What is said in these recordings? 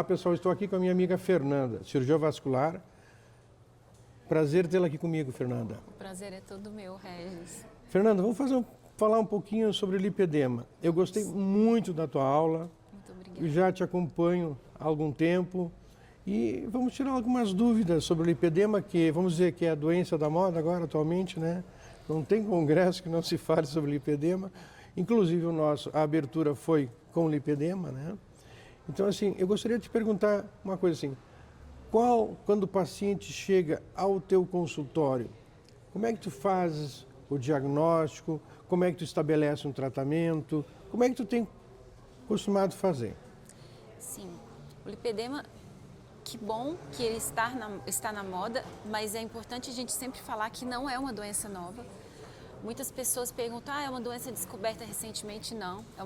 Olá, pessoal. Estou aqui com a minha amiga Fernanda, cirurgiã vascular. Prazer tê-la aqui comigo, Fernanda. O prazer é todo meu, Regis. Fernanda, vamos falar um pouquinho sobre lipedema. Eu gostei muito da tua aula. Muito obrigada. Eu já te acompanho há algum tempo. E vamos tirar algumas dúvidas sobre o lipedema, que vamos dizer que é a doença da moda agora, atualmente, né? Não tem congresso que não se fale sobre lipedema. Inclusive, a abertura foi com lipedema, né? Então, assim, eu gostaria de te perguntar uma coisa assim. Quando o paciente chega ao teu consultório, como é que tu fazes o diagnóstico? Como é que tu estabelece um tratamento? Como é que tu tem costumado fazer? Sim, o lipedema, que bom que ele está na moda, mas é importante a gente sempre falar que não é uma doença nova. Muitas pessoas perguntam, é uma doença descoberta recentemente? Não, é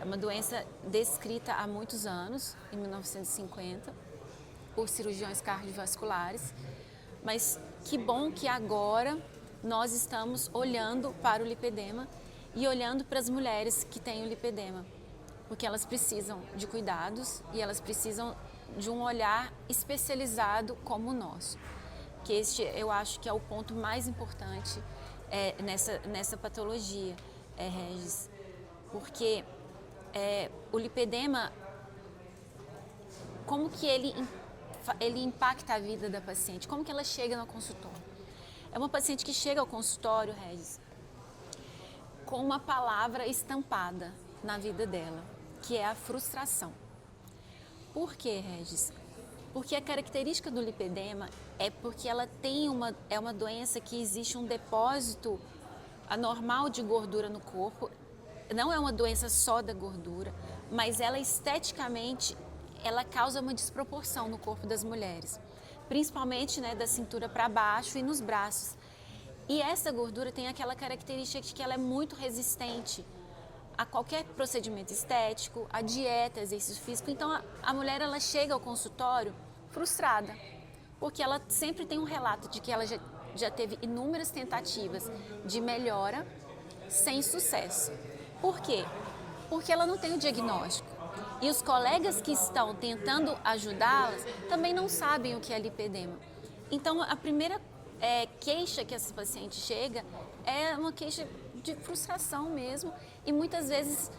uma doença descrita há muitos anos, em 1950, por cirurgiões cardiovasculares, mas que bom que agora nós estamos olhando para o lipedema e olhando para as mulheres que têm o lipedema, porque elas precisam de cuidados e elas precisam de um olhar especializado como o nosso, que este eu acho que é o ponto mais importante nessa patologia, Regis, porque o lipedema, como que ele impacta a vida da paciente? Como que ela chega no consultório? É uma paciente que chega ao consultório, Regis, com uma palavra estampada na vida dela, que é a frustração. Por quê, Regis? Porque a característica do lipedema é porque ela tem é uma doença que existe um depósito anormal de gordura no corpo. Não é uma doença só da gordura, mas ela esteticamente, ela causa uma desproporção no corpo das mulheres, principalmente, né, da cintura para baixo e nos braços. E essa gordura tem aquela característica de que ela é muito resistente a qualquer procedimento estético, a dieta, exercício físico. Então a mulher, ela chega ao consultório frustrada, porque ela sempre tem um relato de que ela já teve inúmeras tentativas de melhora sem sucesso. Por quê? Porque ela não tem o diagnóstico. E os colegas que estão tentando ajudá-las também não sabem o que é lipedema. Então, a primeira queixa que essa paciente chega é uma queixa de frustração mesmo e muitas vezes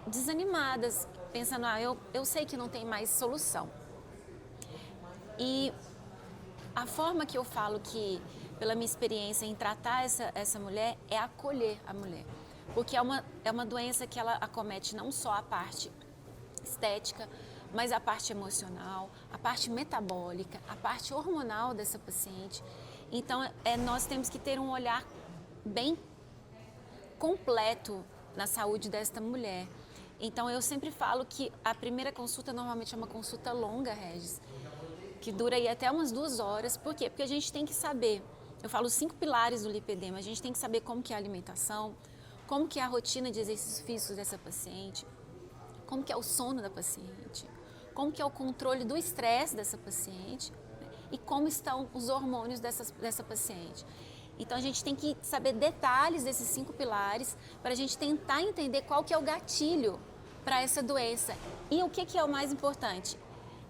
desanimadas, pensando, eu sei que não tem mais solução. E a forma que eu falo que, pela minha experiência em tratar essa mulher, é acolher a mulher. Porque é uma doença que ela acomete não só a parte estética, mas a parte emocional, a parte metabólica, a parte hormonal dessa paciente. Então, nós temos que ter um olhar bem completo na saúde desta mulher. Então, eu sempre falo que a primeira consulta normalmente é uma consulta longa, Regis, que dura aí até umas 2 horas. Por quê? Porque a gente tem que saber, eu falo os 5 pilares do lipedema, a gente tem que saber como que é a alimentação, como que é a rotina de exercícios físicos dessa paciente, como que é o sono da paciente, como que é o controle do estresse dessa paciente, né? E como estão os hormônios dessa paciente. Então a gente tem que saber detalhes desses 5 pilares para a gente tentar entender qual que é o gatilho para essa doença. E o que é o mais importante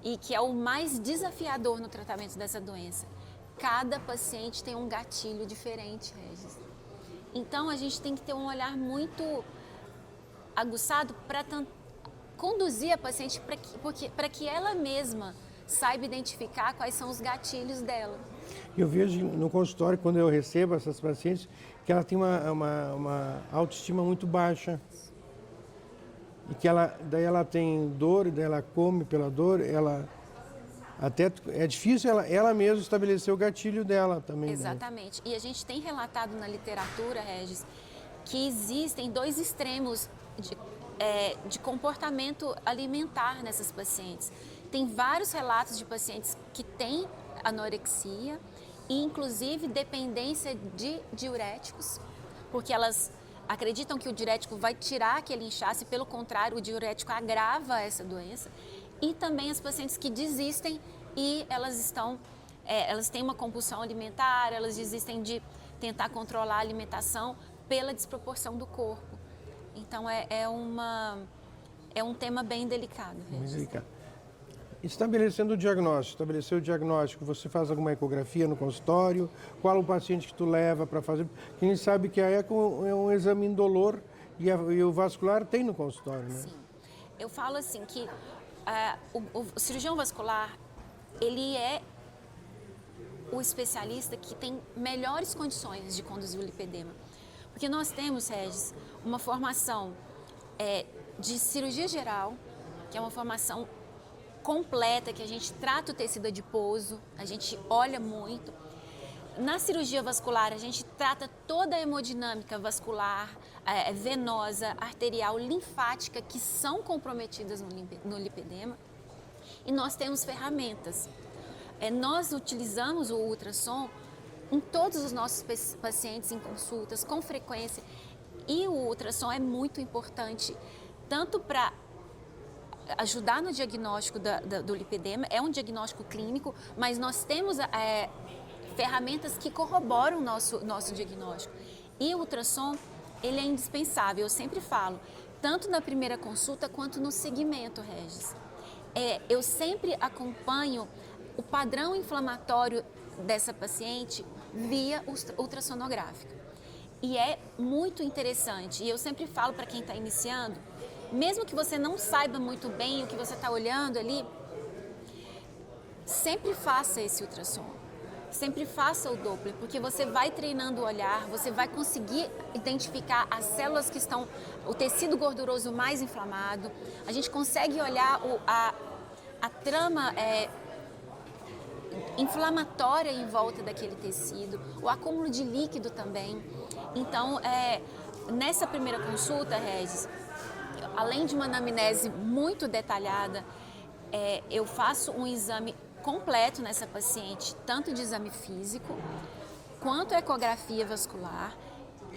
e que é o mais desafiador no tratamento dessa doença? Cada paciente tem um gatilho diferente, Regis. Então, a gente tem que ter um olhar muito aguçado para conduzir a paciente para que ela mesma saiba identificar quais são os gatilhos dela. Eu vejo no consultório, quando eu recebo essas pacientes, que ela tem uma autoestima muito baixa. E que daí ela tem dor, daí ela come pela dor, é difícil ela mesma estabelecer o gatilho dela também. Exatamente. Né? E a gente tem relatado na literatura, Regis, que existem 2 extremos de comportamento alimentar nessas pacientes. Tem vários relatos de pacientes que têm anorexia e, inclusive, dependência de diuréticos, porque elas acreditam que o diurético vai tirar aquele inchaço e, pelo contrário, o diurético agrava essa doença. E também as pacientes que desistem e elas têm uma compulsão alimentar, elas desistem de tentar controlar a alimentação pela desproporção do corpo. Então, é um tema bem delicado, Muito Regis. delicado. Estabeleceu o diagnóstico, você faz alguma ecografia no consultório? Qual o paciente que tu leva para fazer? Porque a gente sabe que a eco é um exame indolor e o vascular tem no consultório, né? Sim. Eu falo assim que o cirurgião vascular, ele é o especialista que tem melhores condições de conduzir o lipedema. Porque nós temos, Regis, uma formação de cirurgia geral, que é uma formação completa, que a gente trata o tecido adiposo, a gente olha muito. Na cirurgia vascular, a gente trata toda a hemodinâmica vascular, venosa, arterial, linfática, que são comprometidas no lipedema. E nós temos ferramentas. Nós utilizamos o ultrassom em todos os nossos pacientes em consultas, com frequência. E o ultrassom é muito importante, tanto para ajudar no diagnóstico do lipedema, é um diagnóstico clínico, mas nós temos ferramentas que corroboram o nosso diagnóstico. E o ultrassom, ele é indispensável, eu sempre falo, tanto na primeira consulta quanto no segmento, Regis. Eu sempre acompanho o padrão inflamatório dessa paciente via ultrassonográfica. E é muito interessante, e eu sempre falo para quem está iniciando, mesmo que você não saiba muito bem o que você está olhando ali, sempre faça esse ultrassom. Sempre faça o Doppler, porque você vai treinando o olhar, você vai conseguir identificar as células que estão, o tecido gorduroso mais inflamado. A gente consegue olhar a trama inflamatória em volta daquele tecido, o acúmulo de líquido também. Então, nessa primeira consulta, Regis, além de uma anamnese muito detalhada, eu faço um exame completo nessa paciente, tanto de exame físico, quanto ecografia vascular,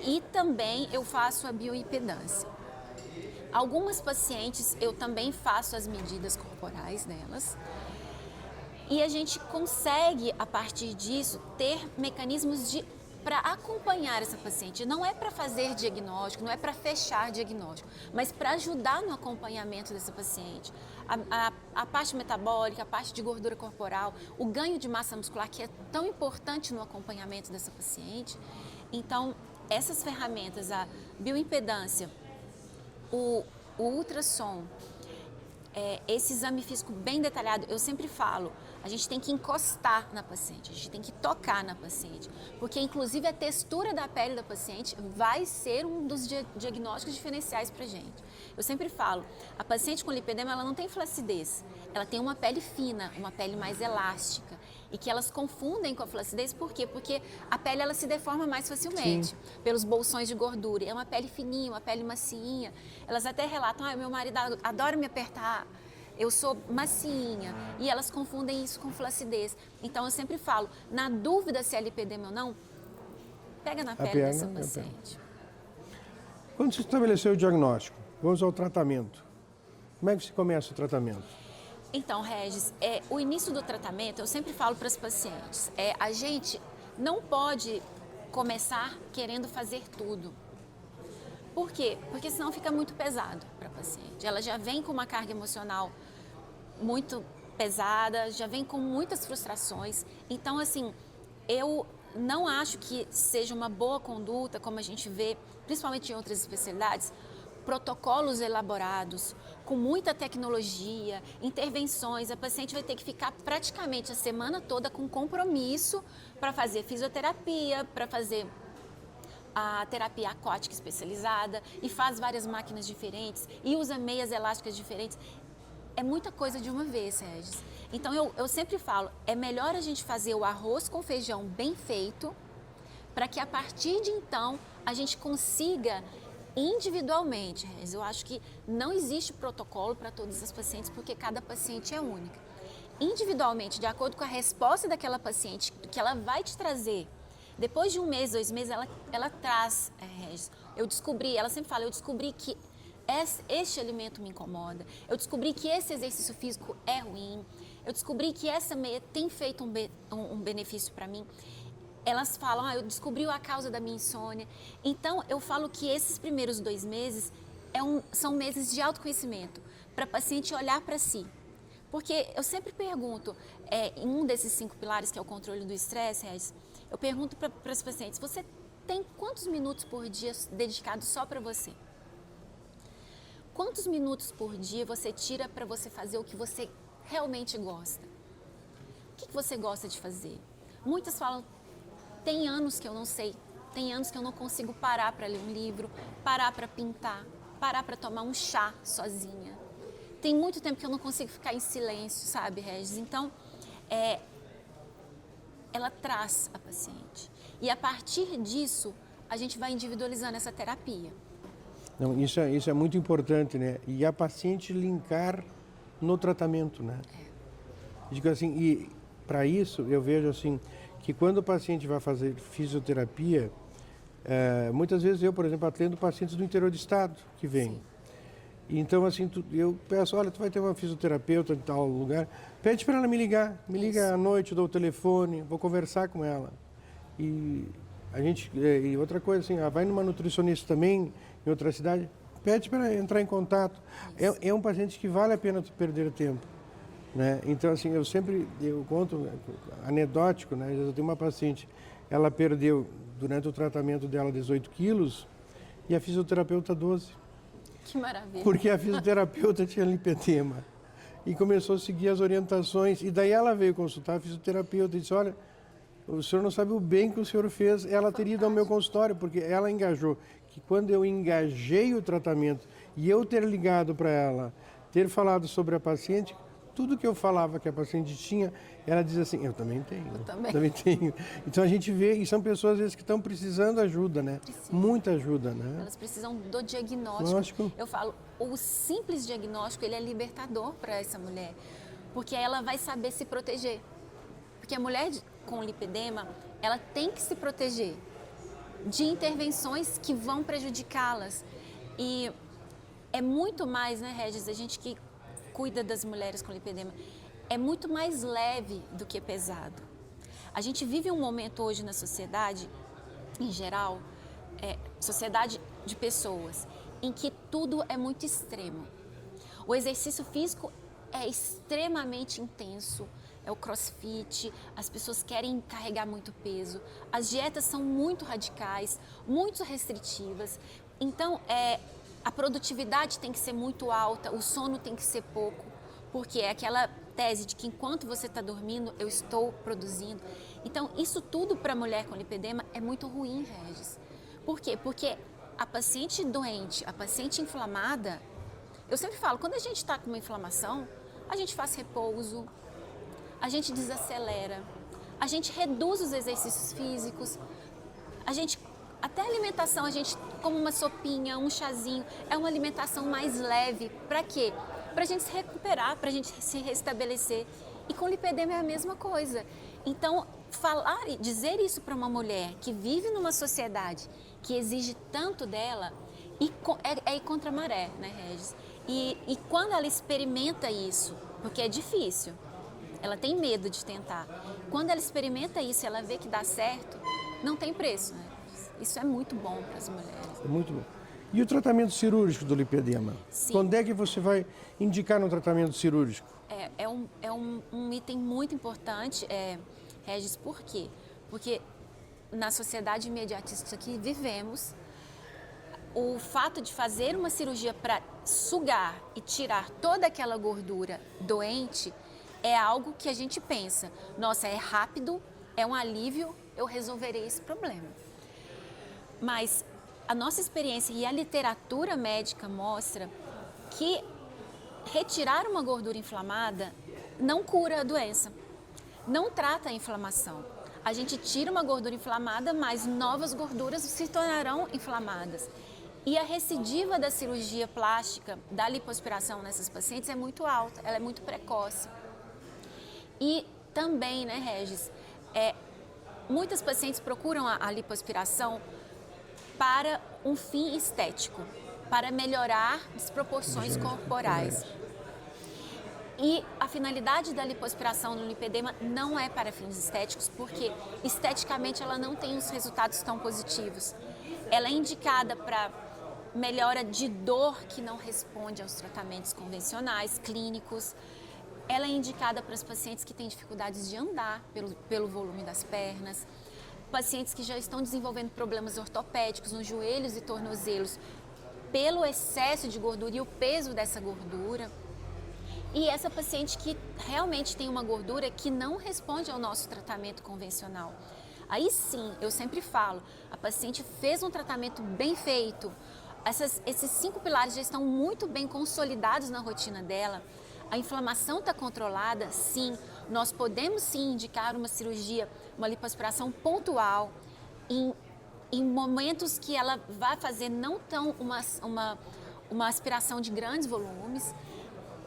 e também eu faço a bioimpedância. Algumas pacientes eu também faço as medidas corporais delas, e a gente consegue, a partir disso, ter mecanismos para acompanhar essa paciente. Não é para fazer diagnóstico, não é para fechar diagnóstico, mas para ajudar no acompanhamento dessa paciente. A parte metabólica, a parte de gordura corporal, o ganho de massa muscular, que é tão importante no acompanhamento dessa paciente. Então, essas ferramentas, a bioimpedância, o ultrassom, esse exame físico bem detalhado, eu sempre falo, a gente tem que encostar na paciente, a gente tem que tocar na paciente, porque inclusive a textura da pele da paciente vai ser um dos diagnósticos diferenciais para a gente. Eu sempre falo, a paciente com lipedema, ela não tem flacidez, ela tem uma pele fina, uma pele mais elástica, e que elas confundem com a flacidez, por quê? Porque a pele ela se deforma mais facilmente, sim, pelos bolsões de gordura, é uma pele fininha, uma pele macinha. Elas até relatam, meu marido adora me apertar, eu sou macinha, e elas confundem isso com flacidez. Então eu sempre falo, na dúvida se é lipedema ou não, pega na pele dessa paciente. Quando se estabeleceu o diagnóstico, vamos ao tratamento. Como é que se começa o tratamento? Então, Regis, o início do tratamento, eu sempre falo para as pacientes, a gente não pode começar querendo fazer tudo. Por quê? Porque senão fica muito pesado para a paciente. Ela já vem com uma carga emocional muito pesada, já vem com muitas frustrações. Então, assim, eu não acho que seja uma boa conduta, como a gente vê, principalmente em outras especialidades, protocolos elaborados, com muita tecnologia, intervenções. A paciente vai ter que ficar praticamente a semana toda com compromisso para fazer fisioterapia, para fazer a terapia aquática especializada, e faz várias máquinas diferentes, e usa meias elásticas diferentes. É muita coisa de uma vez, Regis. Então, eu sempre falo, é melhor a gente fazer o arroz com feijão bem feito, para que a partir de então, a gente consiga individualmente, Regis. Eu acho que não existe protocolo para todas as pacientes, porque cada paciente é única. Individualmente, de acordo com a resposta daquela paciente, que ela vai te trazer, depois de 1 mês, 2 meses, ela traz, Regis. Ela sempre fala, eu descobri que este alimento me incomoda, eu descobri que esse exercício físico é ruim, eu descobri que essa meia tem feito um benefício para mim. Elas falam, eu descobri a causa da minha insônia. Então, eu falo que esses primeiros 2 meses são meses de autoconhecimento, para a paciente olhar para si. Porque eu sempre pergunto, em um desses 5 pilares, que é o controle do estresse, Regis, eu pergunto para as pacientes, você tem quantos minutos por dia dedicados só para você? Quantos minutos por dia você tira para você fazer o que você realmente gosta? O que você gosta de fazer? Muitas falam, tem anos que eu não sei, tem anos que eu não consigo parar para ler um livro, parar para pintar, parar para tomar um chá sozinha. Tem muito tempo que eu não consigo ficar em silêncio, sabe, Regis? Então, ela traz a paciente. E a partir disso, a gente vai individualizando essa terapia. Não, isso é muito importante, né? E a paciente linkar no tratamento, né? Digo assim, e para isso eu vejo assim, que quando o paciente vai fazer fisioterapia, muitas vezes eu, por exemplo, atendo pacientes do interior do estado que vêm. Sim. Então, assim, eu peço, olha, tu vai ter uma fisioterapeuta em tal lugar, pede para ela me liga à noite, eu dou o telefone, vou conversar com ela. E outra coisa, assim, vai numa nutricionista também, em outra cidade, pede para entrar em contato. É um paciente que vale a pena tu perder tempo, né? Então, assim, eu conto anedótico, né? Eu tenho uma paciente, ela perdeu, durante o tratamento dela, 18 quilos e a fisioterapeuta 12. Que maravilha. Porque a fisioterapeuta tinha lipedema e começou a seguir as orientações. E daí ela veio consultar a fisioterapeuta e disse, olha, o senhor não sabe o bem que o senhor fez. Ela teria ido ao meu consultório, porque ela engajou. Que quando eu engajei o tratamento e eu ter ligado para ela, ter falado sobre a paciente, tudo que eu falava que a paciente tinha, ela diz assim, eu também tenho. Eu também tenho. Então a gente vê, e são pessoas às vezes que estão precisando de ajuda, né? Muita ajuda, né? Elas precisam do diagnóstico. Lógico. Eu falo, o simples diagnóstico, ele é libertador para essa mulher, porque ela vai saber se proteger. Porque a mulher com lipedema, ela tem que se proteger de intervenções que vão prejudicá-las. E é muito mais, né, Regis, a gente que cuida das mulheres com lipedema, é muito mais leve do que pesado. A gente vive um momento hoje na sociedade, em geral, sociedade de pessoas, em que tudo é muito extremo. O exercício físico é extremamente intenso, é o crossfit, as pessoas querem carregar muito peso, as dietas são muito radicais, muito restritivas, então a produtividade tem que ser muito alta, o sono tem que ser pouco, porque é aquela tese de que enquanto você está dormindo, eu estou produzindo. Então, isso tudo para a mulher com lipedema é muito ruim, Regis. Por quê? Porque a paciente doente, a paciente inflamada, eu sempre falo, quando a gente está com uma inflamação, a gente faz repouso, a gente desacelera, a gente reduz os exercícios físicos, até a alimentação, a gente come uma sopinha, um chazinho, é uma alimentação mais leve. Para quê? Para a gente se recuperar, para a gente se restabelecer. E com lipedema é a mesma coisa. Então, falar e dizer isso para uma mulher que vive numa sociedade que exige tanto dela, é ir contra a maré, né, Regis? E quando ela experimenta isso, porque é difícil, ela tem medo de tentar. Quando ela experimenta isso, ela vê que dá certo, não tem preço, né? Isso é muito bom para as mulheres. É muito bom. E o tratamento cirúrgico do lipedema? Sim. Quando é que você vai indicar no tratamento cirúrgico? É um item muito importante, Regis, por quê? Porque na sociedade imediatista que vivemos, o fato de fazer uma cirurgia para sugar e tirar toda aquela gordura doente é algo que a gente pensa, nossa, é rápido, é um alívio, eu resolverei esse problema. Mas a nossa experiência e a literatura médica mostra que retirar uma gordura inflamada não cura a doença, não trata a inflamação. A gente tira uma gordura inflamada, mas novas gorduras se tornarão inflamadas. E a recidiva da cirurgia plástica, da lipoaspiração nessas pacientes é muito alta, ela é muito precoce. E também, né, Regis, muitas pacientes procuram a lipoaspiração para um fim estético, para melhorar desproporções corporais. E a finalidade da lipoaspiração no lipedema não é para fins estéticos, porque esteticamente ela não tem os resultados tão positivos. Ela é indicada para melhora de dor que não responde aos tratamentos convencionais, clínicos. Ela é indicada para os pacientes que têm dificuldades de andar pelo volume das pernas, pacientes que já estão desenvolvendo problemas ortopédicos nos joelhos e tornozelos pelo excesso de gordura e o peso dessa gordura. E essa paciente que realmente tem uma gordura que não responde ao nosso tratamento convencional. Aí sim, eu sempre falo, a paciente fez um tratamento bem feito, esses 5 pilares já estão muito bem consolidados na rotina dela, a inflamação está controlada, sim, nós podemos sim indicar uma cirurgia, uma lipoaspiração pontual, em momentos que ela vai fazer não tão uma aspiração de grandes volumes,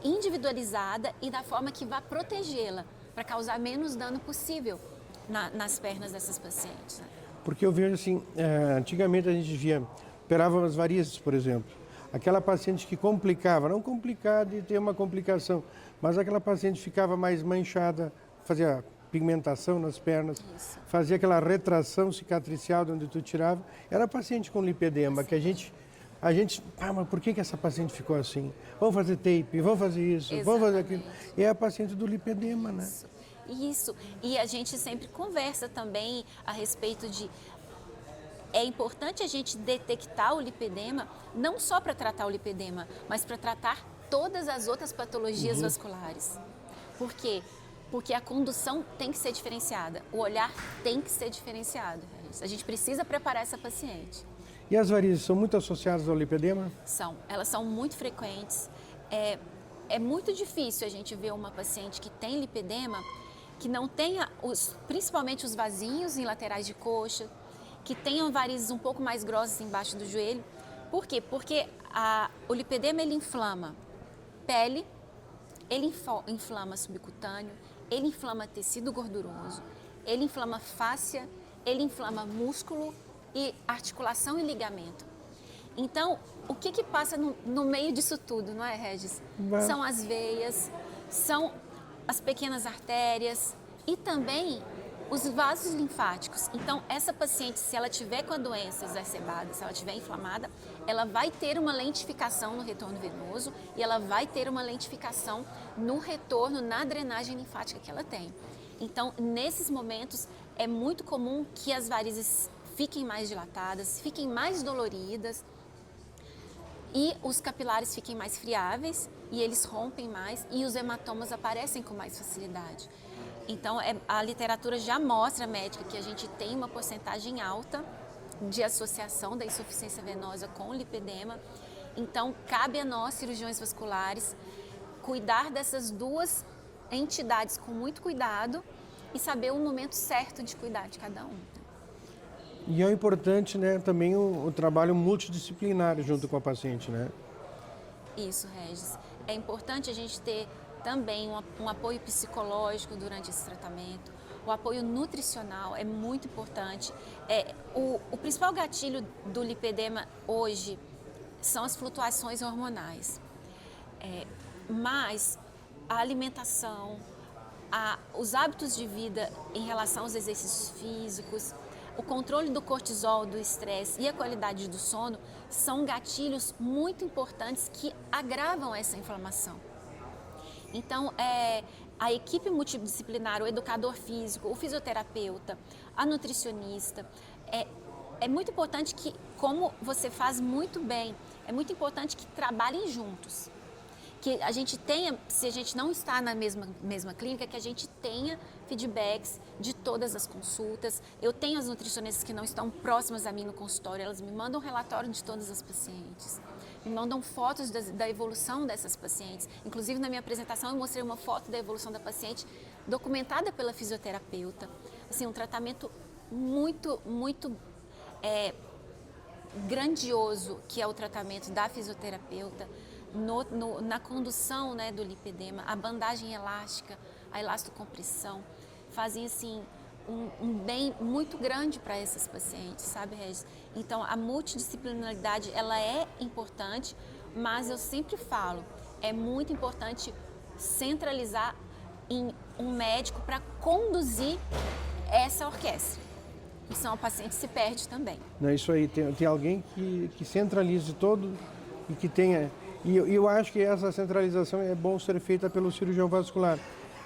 individualizada e da forma que vai protegê-la, para causar menos dano possível nas pernas dessas pacientes. Né? Porque eu vejo assim, antigamente a gente via, operava as varizes, por exemplo. Aquela paciente que complicava, não complicada de ter uma complicação, mas aquela paciente ficava mais manchada, fazia pigmentação nas pernas, Isso. fazia aquela retração cicatricial de onde tu tirava. Era paciente com lipedema, que a gente, mas por que essa paciente ficou assim? Vamos fazer tape, vamos fazer isso, vamos fazer aquilo. E é a paciente do lipedema, né? Isso. E a gente sempre conversa também a respeito de... É importante a gente detectar o lipedema, não só para tratar o lipedema, mas para tratar todas as outras patologias vasculares. Por quê? Porque a condução tem que ser diferenciada, o olhar tem que ser diferenciado. A gente precisa preparar essa paciente. E as varizes são muito associadas ao lipedema? Elas são muito frequentes. É muito difícil a gente ver uma paciente que tem lipedema que não tenha, principalmente os vasinhos em laterais de coxa, que tenham varizes um pouco mais grossas embaixo do joelho. Por quê? Porque o lipedema ele inflama pele, ele inflama subcutâneo, ele inflama tecido gorduroso, ele inflama fáscia, ele inflama músculo e articulação e ligamento. Então, o que passa no meio disso tudo, não é, Regis? São as veias, são as pequenas artérias e também os vasos linfáticos. Então, essa paciente, se ela tiver com a doença exacerbada, se ela tiver inflamada, ela vai ter uma lentificação no retorno venoso e ela vai ter uma lentificação no retorno, na drenagem linfática que ela tem. Então, nesses momentos, é muito comum que as varizes fiquem mais dilatadas, fiquem mais doloridas e os capilares fiquem mais friáveis e eles rompem mais e os hematomas aparecem com mais facilidade. Então, a literatura já mostra, médica, que a gente tem uma porcentagem alta de associação da insuficiência venosa com o lipedema. Então, cabe a nós, cirurgiões vasculares, cuidar dessas duas entidades com muito cuidado e saber o momento certo de cuidar de cada um. E é importante, né, também o trabalho multidisciplinar junto com a paciente, né? Isso, Regis. É importante a gente ter também um apoio psicológico durante esse tratamento, o apoio nutricional é muito importante. O principal gatilho do lipedema hoje são as flutuações hormonais, mas a alimentação, os hábitos de vida em relação aos exercícios físicos, o controle do cortisol, do estresse e a qualidade do sono são gatilhos muito importantes que agravam essa inflamação. Então, a equipe multidisciplinar, o educador físico, o fisioterapeuta, a nutricionista, é muito importante que, como você faz muito bem, é muito importante que trabalhem juntos. Que a gente tenha, se a gente não está na mesma clínica, que a gente tenha feedbacks de todas as consultas. Eu tenho as nutricionistas que não estão próximas a mim no consultório, elas me mandam um relatório de todas as pacientes. Me mandam fotos da evolução dessas pacientes. Inclusive, na minha apresentação, eu mostrei uma foto da evolução da paciente documentada pela fisioterapeuta. Assim, um tratamento muito, muito grandioso, que é o tratamento da fisioterapeuta na condução, né, do lipedema, a bandagem elástica, a elastocompressão, fazem assim um bem muito grande para essas pacientes, sabe, Regis? Então, a multidisciplinaridade, ela é importante, mas eu sempre falo, é muito importante centralizar em um médico para conduzir essa orquestra. Então, o paciente se perde também. Não, isso aí, tem alguém que centralize todo e que tenha... E eu acho que essa centralização é bom ser feita pelo cirurgião vascular.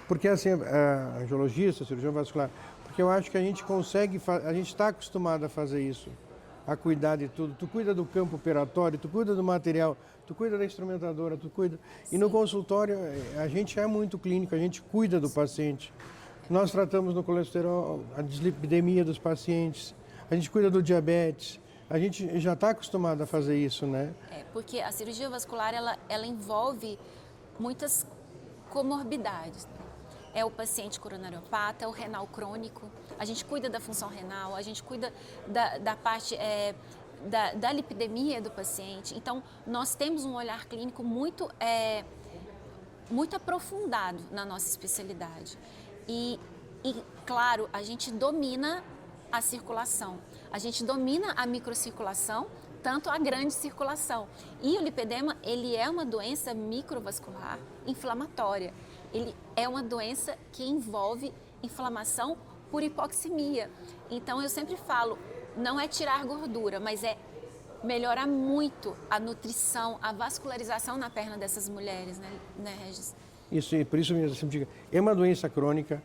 Porque assim, a angiologista, cirurgião vascular, porque eu acho que a gente consegue, a gente está acostumado a fazer isso, a cuidar de tudo. Tu cuida do campo operatório, tu cuida do material, tu cuida da instrumentadora, tu cuida... E no consultório, a gente é muito clínico, a gente cuida do paciente. Nós tratamos no colesterol, a dislipidemia dos pacientes, a gente cuida do diabetes, a gente já está acostumado a fazer isso, né? Porque a cirurgia vascular, ela envolve muitas comorbidades. É o paciente coronariopata, é o renal crônico, a gente cuida da função renal, a gente cuida da parte da lipidemia do paciente. Então, nós temos um olhar clínico muito aprofundado na nossa especialidade. E, claro, a gente domina a circulação, a gente domina a microcirculação, tanto a grande circulação. E o lipedema, ele é uma doença microvascular inflamatória. Ele é uma doença que envolve inflamação por hipoxemia. Então, eu sempre falo, não é tirar gordura, mas é melhorar muito a nutrição, a vascularização na perna dessas mulheres, né, Regis? Isso, por isso mesmo, eu sempre digo, é uma doença crônica,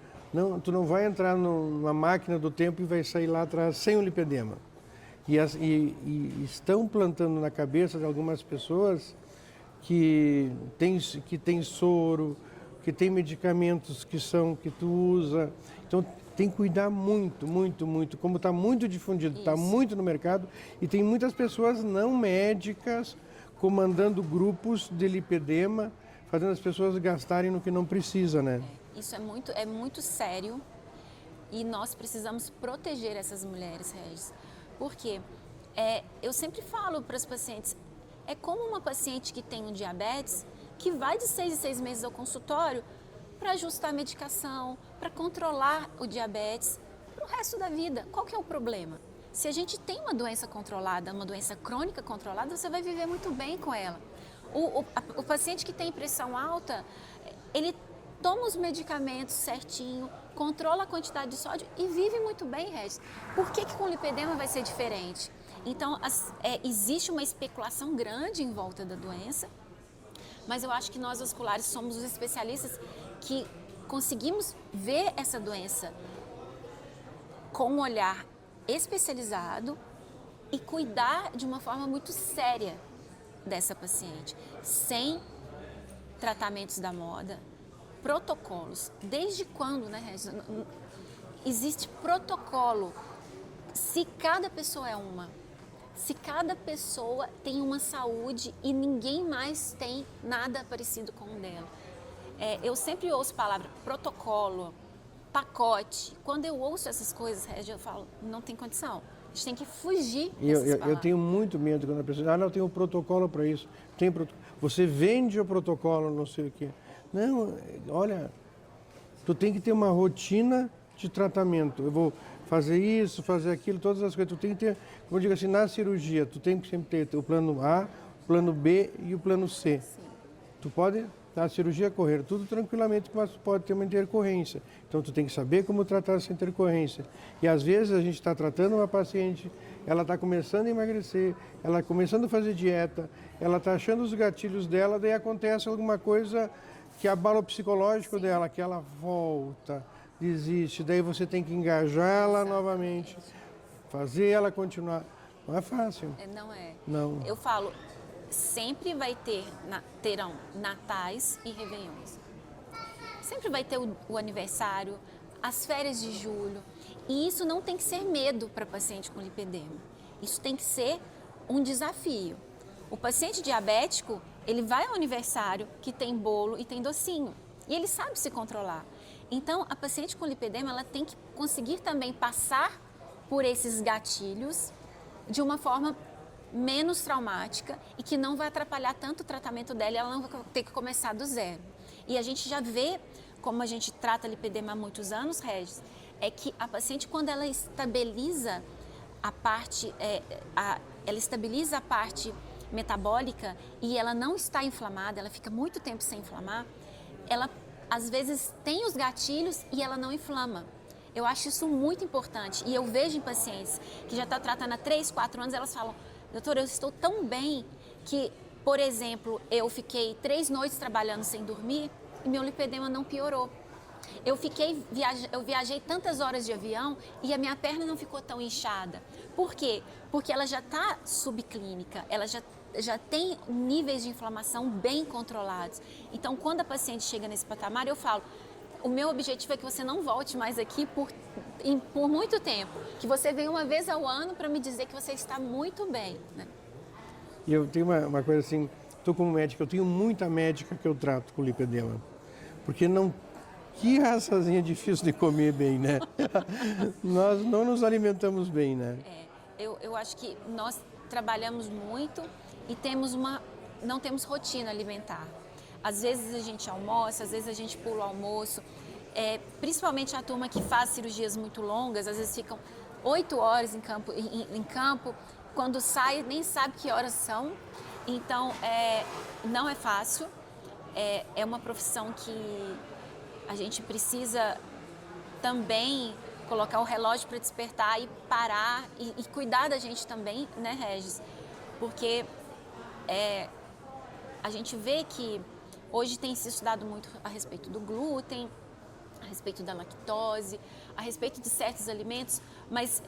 tu não vai entrar numa máquina do tempo e vai sair lá atrás sem o lipedema. E estão plantando na cabeça de algumas pessoas que tem soro, que tem medicamentos que tu usa. Então, tem que cuidar muito, muito, muito. Como está muito difundido, está muito no mercado, e tem muitas pessoas não médicas comandando grupos de lipedema, fazendo as pessoas gastarem no que não precisa, né? Isso é muito sério e nós precisamos proteger essas mulheres, Regis. Porque eu sempre falo para os pacientes, é como uma paciente que tem um diabetes, que vai de 6 em 6 meses ao consultório para ajustar a medicação, para controlar o diabetes para o resto da vida. Qual que é o problema? Se a gente tem uma doença controlada, uma doença crônica controlada, você vai viver muito bem com ela. O paciente que tem pressão alta, ele toma os medicamentos certinho, controla a quantidade de sódio e vive muito bem, Regis. Por que com lipedema vai ser diferente? Então, existe uma especulação grande em volta da doença, mas eu acho que nós vasculares somos os especialistas que conseguimos ver essa doença com um olhar especializado e cuidar de uma forma muito séria dessa paciente, sem tratamentos da moda, protocolos. Desde quando, né, Regis? Existe protocolo. Se cada pessoa se cada pessoa tem uma saúde e ninguém mais tem nada parecido com o dela. Eu sempre ouço a palavra protocolo, pacote. Quando eu ouço essas coisas, Regis, eu falo, não tem condição. A gente tem que fugir dessas palavras. Eu tenho muito medo quando a pessoa diz, não, tem um protocolo para isso. Você vende o protocolo, não sei o quê. Não, olha, tu tem que ter uma rotina de tratamento. Eu vou fazer isso, fazer aquilo, todas as coisas. Tu tem que ter, como eu digo assim, na cirurgia, tu tem que sempre ter o plano A, o plano B e o plano C. Sim. Tu pode, na cirurgia, correr tudo tranquilamente, mas tu pode ter uma intercorrência. Então, tu tem que saber como tratar essa intercorrência. E, às vezes, a gente está tratando uma paciente, ela está começando a emagrecer, ela começando a fazer dieta, ela está achando os gatilhos dela, daí acontece alguma coisa que abala o psicológico dela, que ela volta, desiste, daí você tem que engajá-la novamente, fazer ela continuar. Não é fácil. Não é. Não. Eu falo, sempre vai terão natais e réveillons. Sempre vai ter o aniversário, as férias de julho. E isso não tem que ser medo para paciente com lipedema. Isso tem que ser um desafio. O paciente diabético, ele vai ao aniversário que tem bolo e tem docinho. E ele sabe se controlar. Então, a paciente com lipedema, ela tem que conseguir também passar por esses gatilhos de uma forma menos traumática e que não vai atrapalhar tanto o tratamento dela e ela não vai ter que começar do zero. E a gente já vê, como a gente trata lipedema há muitos anos, Regis, é que a paciente, quando ela estabiliza a parte, metabólica e ela não está inflamada, ela fica muito tempo sem inflamar, ela às vezes tem os gatilhos e ela não inflama. Eu acho isso muito importante. E eu vejo em pacientes que já estão tratando há 3, 4 anos, elas falam, doutora, eu estou tão bem que, por exemplo, eu fiquei 3 noites trabalhando sem dormir e meu lipedema não piorou. Eu viajei tantas horas de avião e a minha perna não ficou tão inchada. Por quê? Porque ela já está subclínica, ela já tem níveis de inflamação bem controlados. Então, quando a paciente chega nesse patamar, eu falo, o meu objetivo é que você não volte mais aqui por muito tempo, que você venha uma vez ao ano para me dizer que você está muito bem, né? E eu tenho uma coisa assim, estou como médica, eu tenho muita médica que eu trato com lipedema, porque não... Que raçazinha difícil de comer bem, né? Nós não nos alimentamos bem, né? Eu acho que nós trabalhamos muito e não temos rotina alimentar. Às vezes a gente almoça, às vezes a gente pula o almoço. Principalmente a turma que faz cirurgias muito longas, às vezes ficam 8 horas em campo, quando sai nem sabe que horas são. Então, não é fácil. É uma profissão que a gente precisa também colocar o relógio para despertar e parar e cuidar da gente também, né, Regis? Porque a gente vê que hoje tem se estudado muito a respeito do glúten, a respeito da lactose, a respeito de certos alimentos, mas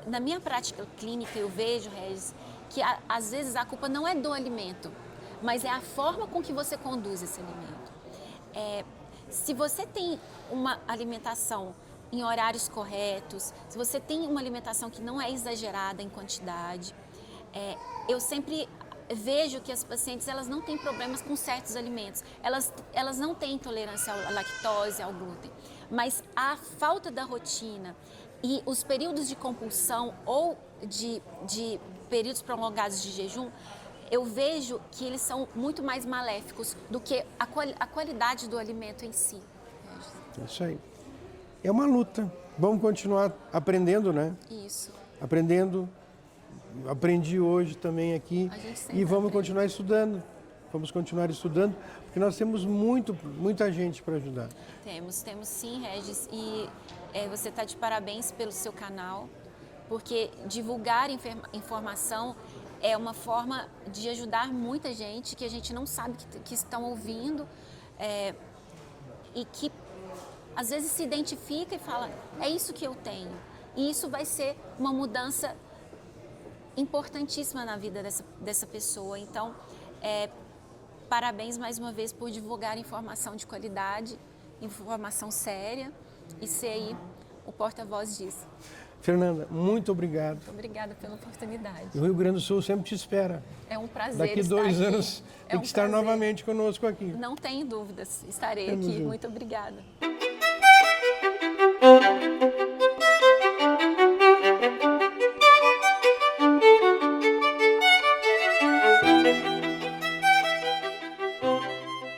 na minha prática clínica eu vejo, Regis, que às vezes a culpa não é do alimento, mas é a forma com que você conduz esse alimento. Se você tem uma alimentação em horários corretos, se você tem uma alimentação que não é exagerada em quantidade, eu sempre vejo que as pacientes elas não têm problemas com certos alimentos, elas não têm intolerância à lactose, ao glúten, mas a falta da rotina e os períodos de compulsão ou de períodos prolongados de jejum, eu vejo que eles são muito mais maléficos do que a qualidade do alimento em si. É isso aí. É uma luta. Vamos continuar aprendendo, né? Isso. Aprendendo. Aprendi hoje também aqui. E vamos continuar estudando. Vamos continuar estudando, porque nós temos muita gente para ajudar. Temos sim, Regis. E você está de parabéns pelo seu canal, porque divulgar informação é uma forma de ajudar muita gente que a gente não sabe que estão ouvindo e que às vezes se identifica e fala, é isso que eu tenho. E isso vai ser uma mudança importantíssima na vida dessa pessoa. Então, parabéns mais uma vez por divulgar informação de qualidade, informação séria e ser aí o porta-voz disso. Fernanda, muito obrigado. Obrigada pela oportunidade. O Rio Grande do Sul sempre te espera. É um prazer Daqui estar 2 aqui. anos tem que estar novamente conosco aqui. Não tenho dúvidas, estarei aqui. Muito obrigada.